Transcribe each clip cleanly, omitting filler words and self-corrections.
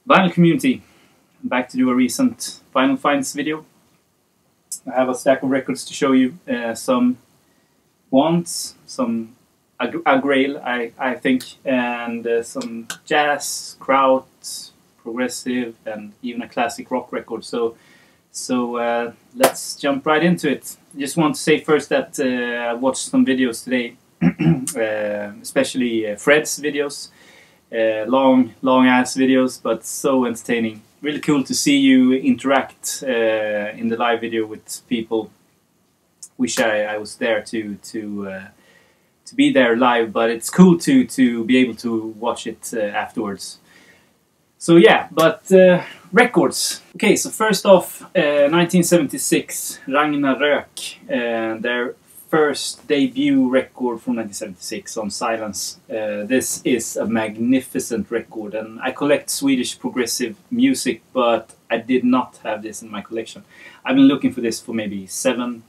Vinyl community, back to do a recent vinyl finds video. I have a stack of records to show you, some ones, some a grail I think, and some jazz, kraut, progressive, and even a classic rock record. So let's jump right into it. I just want to say first that I watched some videos today, especially Fred's videos. Long ass videos, but so entertaining. Really cool to see you interact in the live video with people. Wish I was there to be there live, but it's cool to be able to watch it afterwards. So yeah, but records. Okay, so first off, 1976, Ragnarök, their first debut record from 1976 on Silence. This is a magnificent record, and I collect Swedish progressive music, but I did not have this in my collection. I've been looking for this for maybe 7-8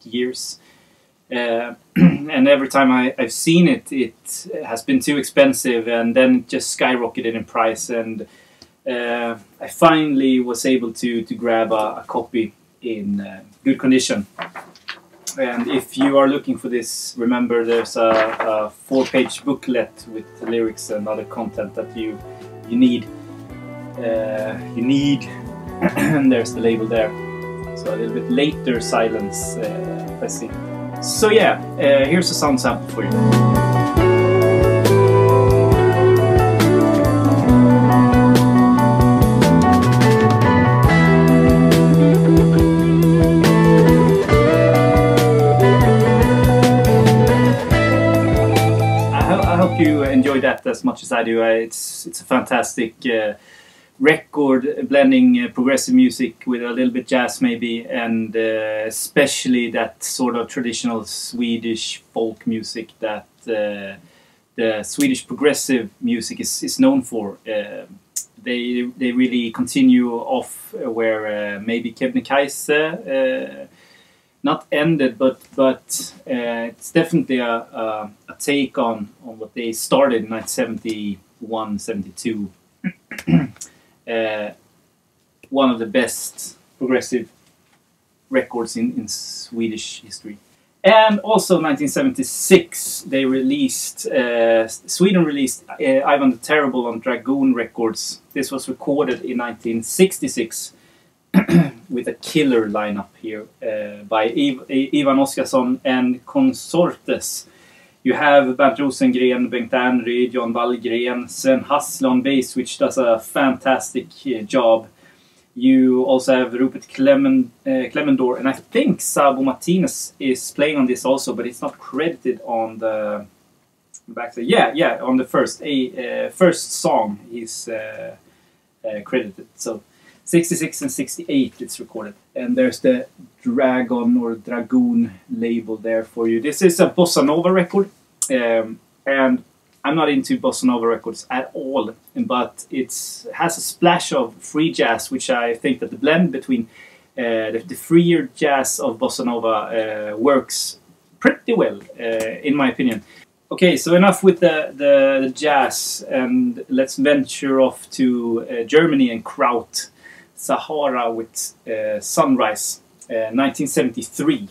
years, and every time I've seen it, it has been too expensive, and then it just skyrocketed in price, and I finally was able to grab a copy in good condition. And if you are looking for this, remember there's a 4-page booklet with lyrics and other content that you need. And there's the label there. So a little bit later Silence pressing. So yeah, here's a sound sample for you. You enjoy that as much as I do. It's a fantastic record, blending progressive music with a little bit jazz maybe, and especially that sort of traditional Swedish folk music that the Swedish progressive music is known for. They really continue off where maybe Kebnekaise not ended, but it's definitely a take on what they started in 1971, 72. One of the best progressive records in Swedish history. And also 1976 they released, Sweden released Ivan the Terrible on Dragoon Records. This was recorded in 1966. With a killer lineup here by Ivan Oskarsson and Consortes. You have Bernt Rosengren, Bengt Ernryd, John Wallgren, Sven Hassle on bass, which does a fantastic job. You also have Rupert Clemendor, and I think Sabo Martinez is playing on this also, but it's not credited on the back side. Yeah, on the first song he's credited. So 66 and 68 it's recorded. And there's the Dragon or Dragoon label there for you. This is a bossa nova record. And I'm not into bossa nova records at all. But it has a splash of free jazz, which I think that the blend between the freer jazz of bossa nova works pretty well, in my opinion. Okay, so enough with the jazz, and let's venture off to Germany and kraut. Sahara with Sunrise, 1973.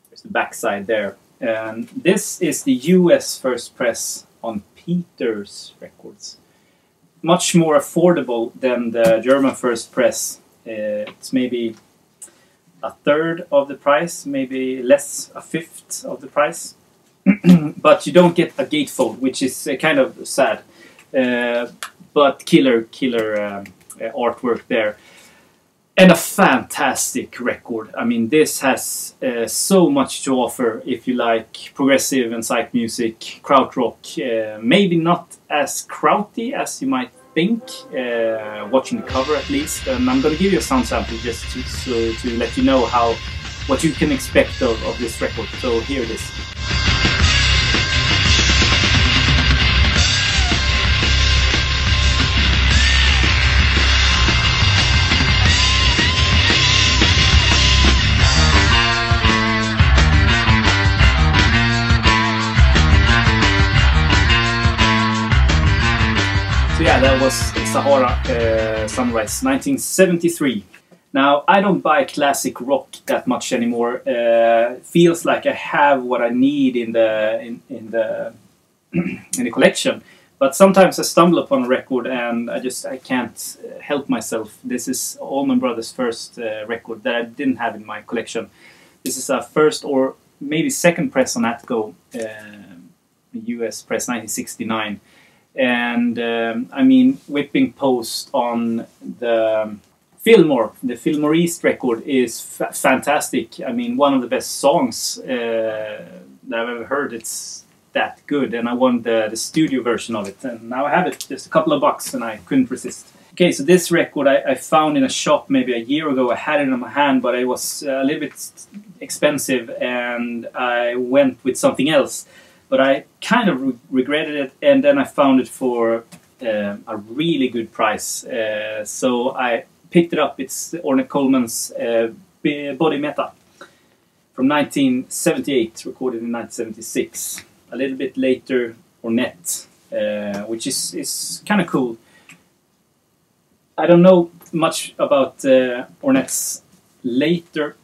There's the backside there. And this is the US first press on Peters Records. Much more affordable than the German first press. It's maybe a third of the price, maybe less, a fifth of the price. But you don't get a gatefold, which is kind of sad. But killer artwork there, and a fantastic record. I mean, this has so much to offer if you like progressive and psych music, krautrock. Maybe not as krauty as you might think, watching the cover at least. And I'm going to give you a sound sample just to let you know what you can expect of this record. So here it is. yeah, that was Sahara Sunrise, 1973. Now, I don't buy classic rock that much anymore. Feels like I have what I need in the collection. But sometimes I stumble upon a record and I can't help myself. This is Allman Brothers' first record that I didn't have in my collection. This is a first or maybe second press on Atco, US press 1969. And I mean, Whipping Post on the Fillmore, the Fillmore East record is fantastic. I mean, one of the best songs that I've ever heard. It's that good, and I want the studio version of it, and now I have it. Just a couple of bucks and I couldn't resist. Okay, so this record I found in a shop maybe a year ago. I had it in my hand, but it was a little bit expensive and I went with something else. But I kind of regretted it, and then I found it for a really good price. So I picked it up. It's Ornette Coleman's Body Meta from 1978, recorded in 1976. A little bit later, Ornette, which is kind of cool. I don't know much about Ornette's later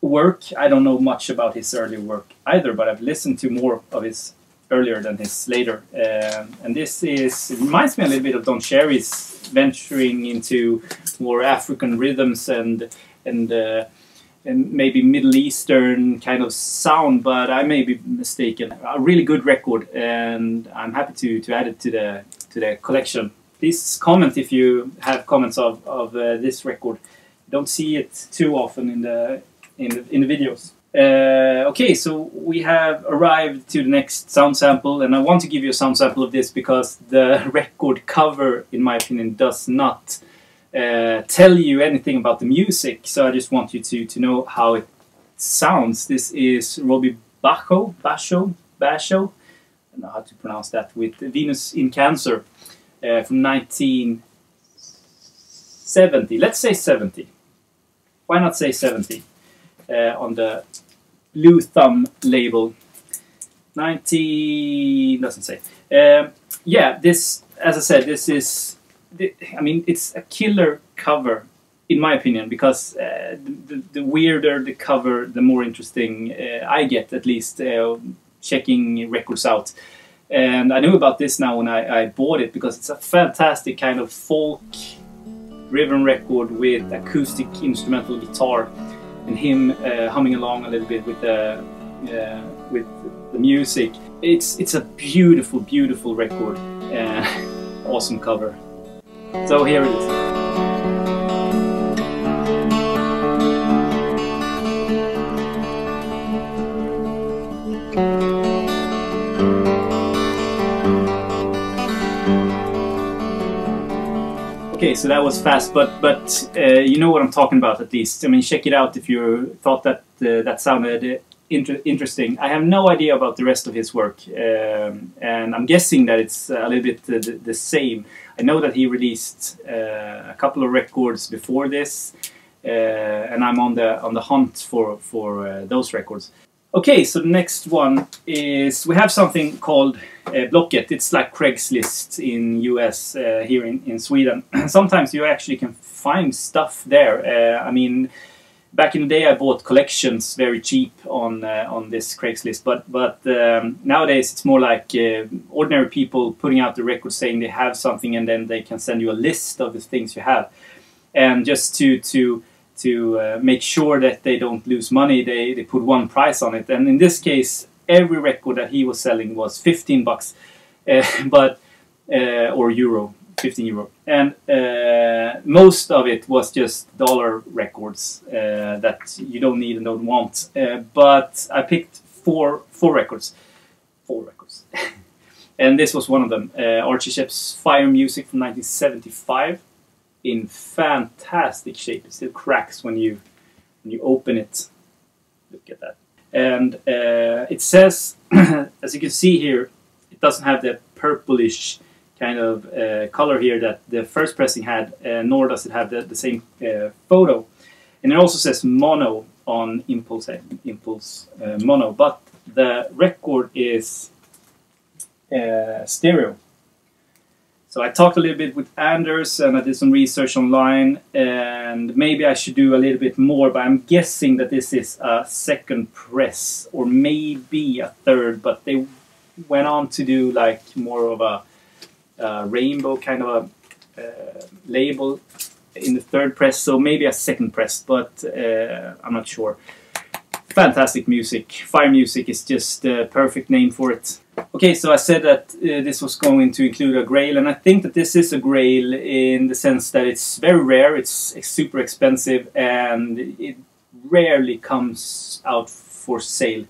work. I don't know much about his earlier work either, but I've listened to more of his earlier than his later. And this it reminds me a little bit of Don Cherry's venturing into more African rhythms and maybe Middle Eastern kind of sound, but I may be mistaken. A really good record, and I'm happy to add it to the collection. Please comment if you have comments of this record. Don't see it too often in the videos. Okay, so we have arrived to the next sound sample, and I want to give you a sound sample of this because the record cover, in my opinion, does not tell you anything about the music, so I just want you to know how it sounds. This is Robbie Basho, I don't know how to pronounce that, with Venus in Cancer from 1970. Let's say 70. Why not say 70? On the Blue Thumb label. 19 doesn't say. Yeah, this, as I said, this is. I mean, it's a killer cover, in my opinion, because the weirder the cover, the more interesting I get, at least checking records out. And I knew about this now when I bought it, because it's a fantastic kind of folk-driven record with acoustic instrumental guitar and him humming along a little bit with the music. It's a beautiful, beautiful record. Awesome cover. So here it is. Okay, so that was fast, but you know what I'm talking about at least. I mean, check it out if you thought that that sounded interesting. I have no idea about the rest of his work, and I'm guessing that it's a little bit the same. I know that he released a couple of records before this, and I'm on the hunt for those records. Okay, so the next one is, we have something called Blocket. It's like Craigslist in US, here in Sweden. Sometimes you actually can find stuff there. I mean, back in the day I bought collections very cheap on this Craigslist, but nowadays it's more like ordinary people putting out the record saying they have something, and then they can send you a list of the things you have. And just to make sure that they don't lose money, they put one price on it. And in this case, every record that he was selling was 15 bucks, or euro, 15 euro. And most of it was just dollar records that you don't need and don't want. But I picked four records. And this was one of them. Archie Shepp's Fire Music from 1975. In fantastic shape. It still cracks when you open it. Look at that. And it says, as you can see here, it doesn't have the purplish kind of color here that the first pressing had, nor does it have the same photo. And it also says mono on Impulse mono, but the record is stereo. So I talked a little bit with Anders and I did some research online, and maybe I should do a little bit more, but I'm guessing that this is a second press or maybe a third, but they went on to do like more of a rainbow kind of a label in the third press, so maybe a second press, but I'm not sure. Fantastic music. Fire music is just the perfect name for it. Okay, so I said that this was going to include a grail, and I think that this is a grail in the sense that it's very rare, it's super expensive, and it rarely comes out for sale.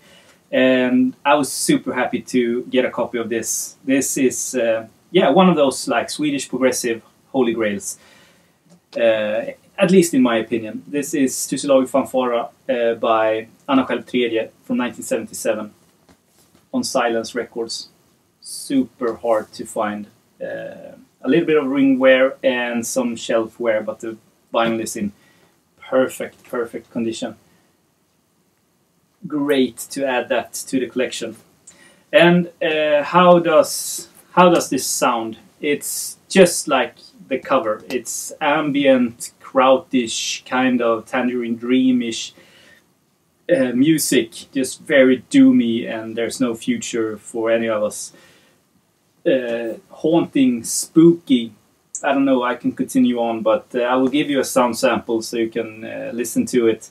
And I was super happy to get a copy of this. This is, yeah, one of those like Swedish progressive holy grails. At least in my opinion. This is Tussilago Fanfara by Anna själv tredje from 1977 on Silence Records. Super hard to find. A little bit of ring wear and some shelf wear, but the vinyl is in perfect condition. Great to add that to the collection. And how does this sound? It's just like the cover. It's ambient, krautish, kind of Tangerine Dreamish music, just very doomy, and there's no future for any of us. Haunting, spooky. I don't know, I can continue on, but I will give you a sound sample so you can listen to it.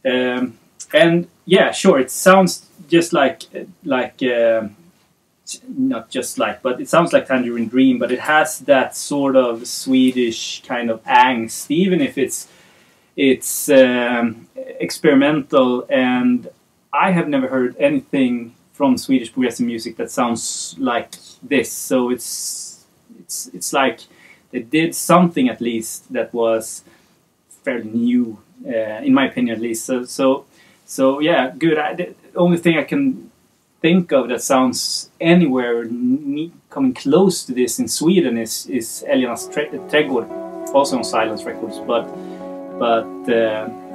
And yeah, sure, it sounds just like not just like, but it sounds like Tangerine Dream, but it has that sort of Swedish kind of angst, even if it's experimental. And I have never heard anything from Swedish progressive music that sounds like this. So it's like they did something at least that was fairly new, in my opinion at least. So yeah, good. The only thing I can think of that sounds anywhere coming close to this in Sweden is Älgarnas trädgård, also on Silence Records, but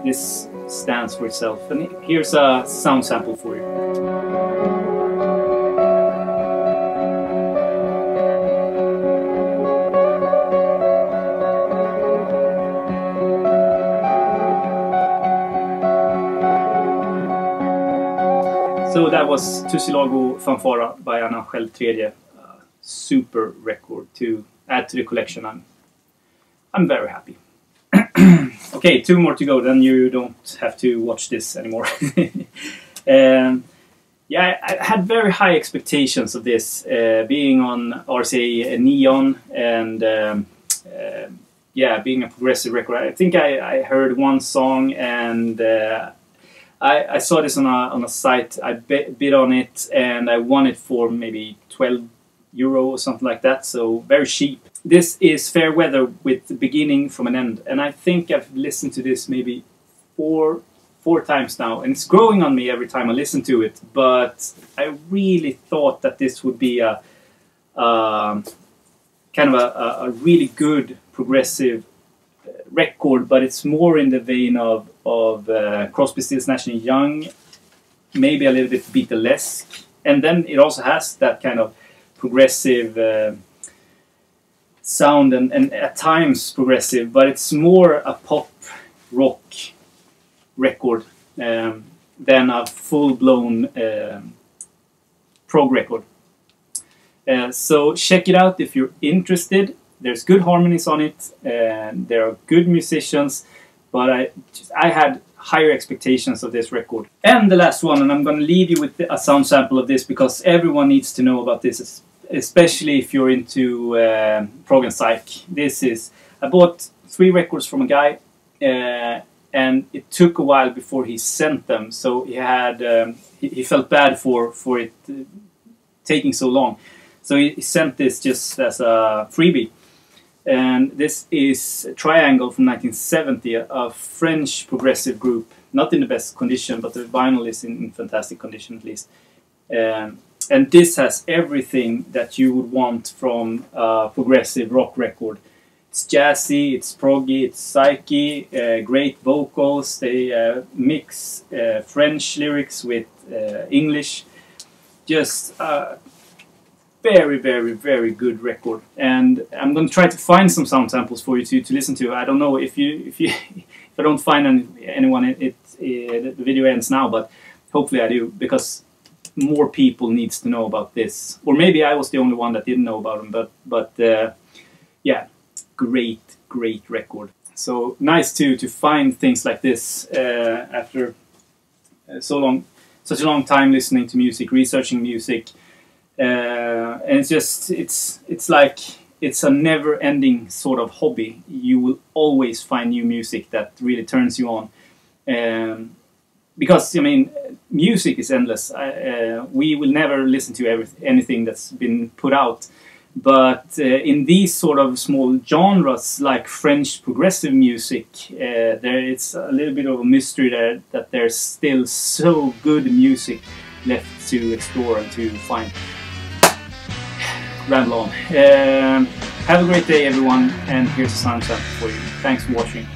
this stands for itself. And here's a sound sample for you. So that was Tussilago Fanfara by Anna själv tredje. Super record to add to the collection. I'm very happy. Okay, 2 more to go, then you don't have to watch this anymore. Yeah, I had very high expectations of this, being on RCA Neon and yeah, being a progressive record. I think I heard one song, and I saw this on a site. I bid on it, and I won it for maybe €12 or something like that, so very cheap. This is Fair Weather with the beginning from an end, and I think I've listened to this maybe four times now, and it's growing on me every time I listen to it. But I really thought that this would be a kind of a really good progressive record, but it's more in the vein of Crosby, Stills, Nash & Young, maybe a little bit Beatlesque, and then it also has that kind of progressive sound and at times progressive, but it's more a pop rock record than a full-blown prog record. So check it out if you're interested. There's good harmonies on it, and there are good musicians, but I had higher expectations of this record. And the last one, and I'm going to leave you with a sound sample of this because everyone needs to know about this, especially if you're into prog and psych. I bought 3 records from a guy, and it took a while before he sent them, so he felt bad for it taking so long. So he sent this just as a freebie. And this is Triangle from 1970, a French progressive group. Not in the best condition, but the vinyl is in fantastic condition at least. And this has everything that you would want from a progressive rock record. It's jazzy, it's proggy, it's psyche, great vocals. They mix French lyrics with English. Just very, very, very good record, and I'm going to try to find some sound samples for you to listen to. I don't know if if I don't find anyone, the video ends now, but hopefully I do, because more people needs to know about this, or maybe I was the only one that didn't know about them. But yeah, great record. So nice to find things like this after such a long time listening to music, researching music. And it's like it's a never-ending sort of hobby. You will always find new music that really turns you on, because I mean, music is endless. We will never listen to anything that's been put out, but in these sort of small genres like French progressive music, it's a little bit of a mystery there, that there's still so good music left to explore and to find. Ramble on. Have a great day, everyone, and here's a sound sample for you. Thanks for watching.